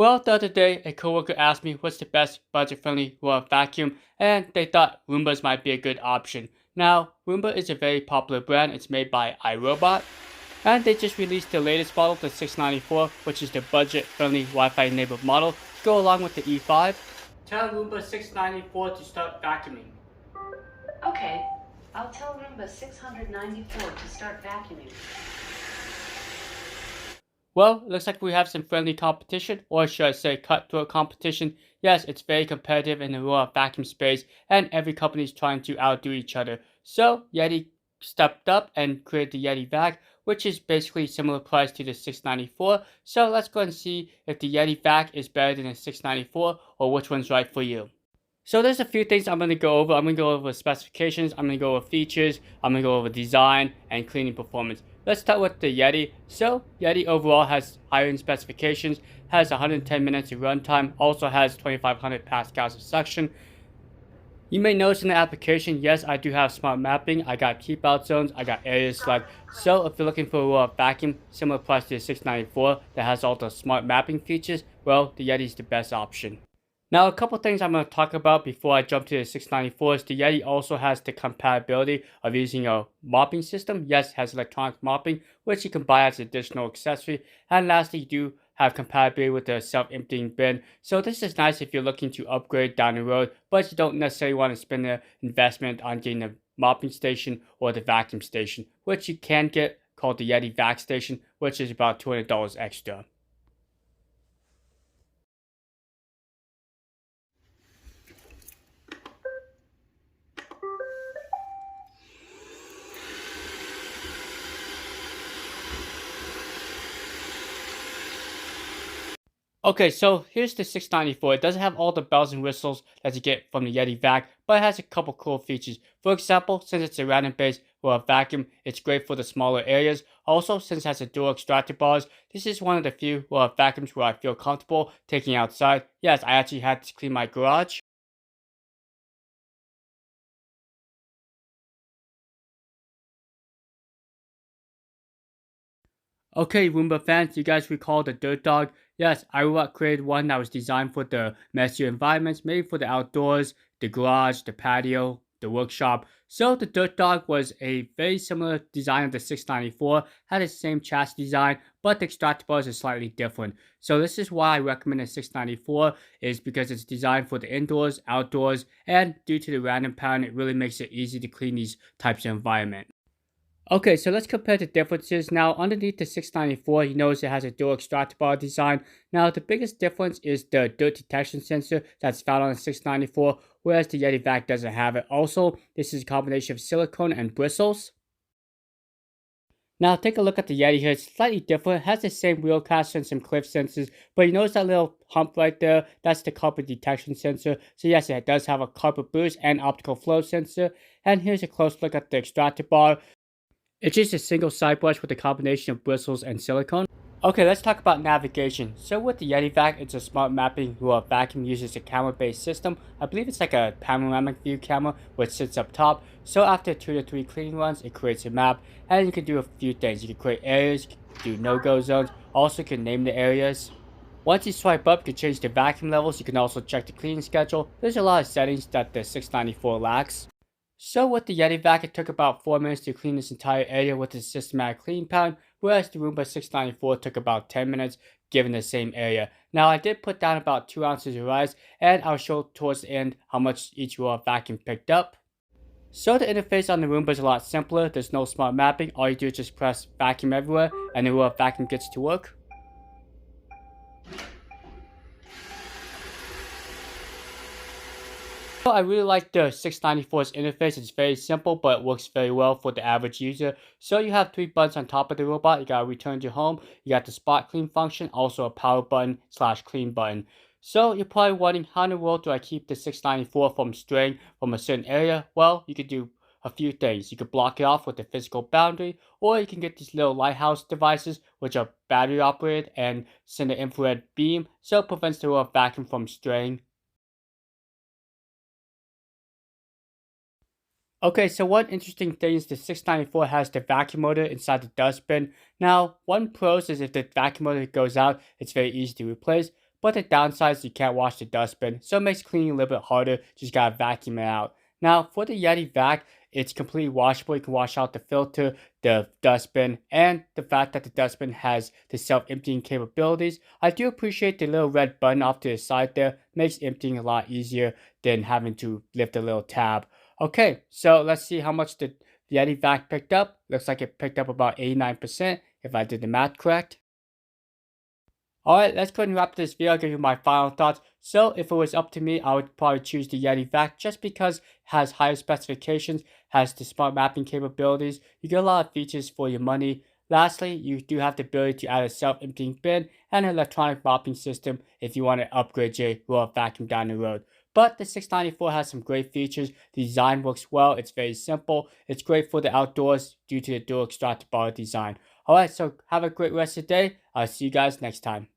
Well, the other day, a coworker asked me what's the best budget-friendly vacuum, and they thought Roombas might be a good option. Now, Roomba is a very popular brand. It's made by iRobot, and they just released the latest model, the 694, which is the budget-friendly Wi-Fi enabled model to go along with the E5. Tell Roomba 694 to start vacuuming. Okay, I'll tell Roomba 694 to start vacuuming. Well, it looks like we have some friendly competition, or should I say cutthroat competition. Yes, it's very competitive in the raw vacuum space, and every company is trying to outdo each other. So, Yeedi stepped up and created the Yeedi Vac, which is basically similar price to the 694. So, let's go and see if the Yeedi Vac is better than the 694, or which one's right for you. So there's a few things I'm going to go over. I'm going to go over specifications, I'm going to go over features, I'm going to go over design, and cleaning performance. Let's start with the Yeedi. So Yeedi overall has higher in specifications, has 110 minutes of runtime, also has 2500 pascals of suction. You may notice in the application, yes, I do have smart mapping. I got keep out zones, I got area select. So if you're looking for a vacuum similar price to the 694 that has all the smart mapping features, well, the Yeedi is the best option. Now, a couple things I'm going to talk about before I jump to the 694 is the Yeedi also has the compatibility of using a mopping system. Yes, it has electronic mopping, which you can buy as an additional accessory. And lastly, you do have compatibility with the self-emptying bin. So this is nice if you're looking to upgrade down the road, but you don't necessarily want to spend the investment on getting the mopping station or the vacuum station, which you can get called the Yeedi Vac station, which is about $200 extra. Okay, so here's the 694. It doesn't have all the bells and whistles that you get from the Yeedi Vac, but it has a couple cool features. For example, since it's a random base or a vacuum, it's great for the smaller areas. Also, since it has a dual extractor bars, this is one of the few vacuums where I feel comfortable taking outside. Yes, I actually had to clean my garage. Okay, Roomba fans, you guys recall the Dirt Dog? Yes, iRobot created one that was designed for the messier environments, maybe for the outdoors, the garage, the patio, the workshop. So the Dirt Dog was a very similar design of the 694, had the same chassis design, but the extractor bars is slightly different. So this is why I recommend the 694, is because it's designed for the indoors, outdoors, and due to the random pattern, it really makes it easy to clean these types of environment. Okay, so let's compare the differences. Now, underneath the 694, you notice it has a dual extractor bar design. Now, the biggest difference is the dirt detection sensor that's found on the 694, whereas the Yeedi Vac doesn't have it. Also, this is a combination of silicone and bristles. Now, take a look at the Yeedi here. It's slightly different. It has the same wheel caster and some cliff sensors, but you notice that little hump right there? That's the carpet detection sensor. So yes, it does have a carpet boost and optical flow sensor. And here's a close look at the extractor bar. It's just a single side brush with a combination of bristles and silicone. Okay, let's talk about navigation. So with the Yeedi Vac, it's a smart mapping vacuum uses a camera-based system. I believe it's like a panoramic view camera which sits up top. So after 2 to 3 cleaning runs, it creates a map, and you can do a few things. You can create areas, you can do no-go zones, also you can name the areas. Once you swipe up, you can change the vacuum levels. You can also check the cleaning schedule. There's a lot of settings that the 694 lacks. So with the Yeedi Vac, it took about 4 minutes to clean this entire area with a systematic clean pattern, whereas the Roomba 694 took about 10 minutes given the same area. Now I did put down about 2 ounces of rice, and I'll show towards the end how much each vacuum picked up. So the interface on the Roomba is a lot simpler. There's no smart mapping. All you do is just press vacuum everywhere, and the vacuum gets to work. I really like the 694's interface. It's very simple, but it works very well for the average user. So you have 3 buttons on top of the robot. You got return to home. You got the spot clean function, also a power button / clean button. So you're probably wondering, how in the world do I keep the 694 from straying from a certain area? Well, you could do a few things. You could block it off with a physical boundary, or you can get these little lighthouse devices, which are battery operated and send an infrared beam, so it prevents the vacuum from straying. Okay, so one interesting thing is the 694 has the vacuum motor inside the dustbin. Now, one pros is if the vacuum motor goes out, it's very easy to replace. but the downside is you can't wash the dustbin, so it makes cleaning a little bit harder. Just gotta vacuum it out. Now, for the Yeedi Vac, it's completely washable. You can wash out the filter, the dustbin, and the fact that the dustbin has the self-emptying capabilities. I do appreciate the little red button off to the side there. Makes emptying a lot easier than having to lift a little tab. Okay, so let's see how much the Yeedi Vac picked up. Looks like it picked up about 89% if I did the math correct. Alright, let's go ahead and wrap this video. I'll give you my final thoughts. So, if it was up to me, I would probably choose the Yeedi Vac just because it has higher specifications, has the smart mapping capabilities. You get a lot of features for your money. Lastly, you do have the ability to add a self-emptying bin and an electronic mopping system if you want to upgrade your raw vacuum down the road. But the 694 has some great features. The design works well. It's very simple. It's great for the outdoors due to the dual extractor bar design. Alright, so have a great rest of the day. I'll see you guys next time.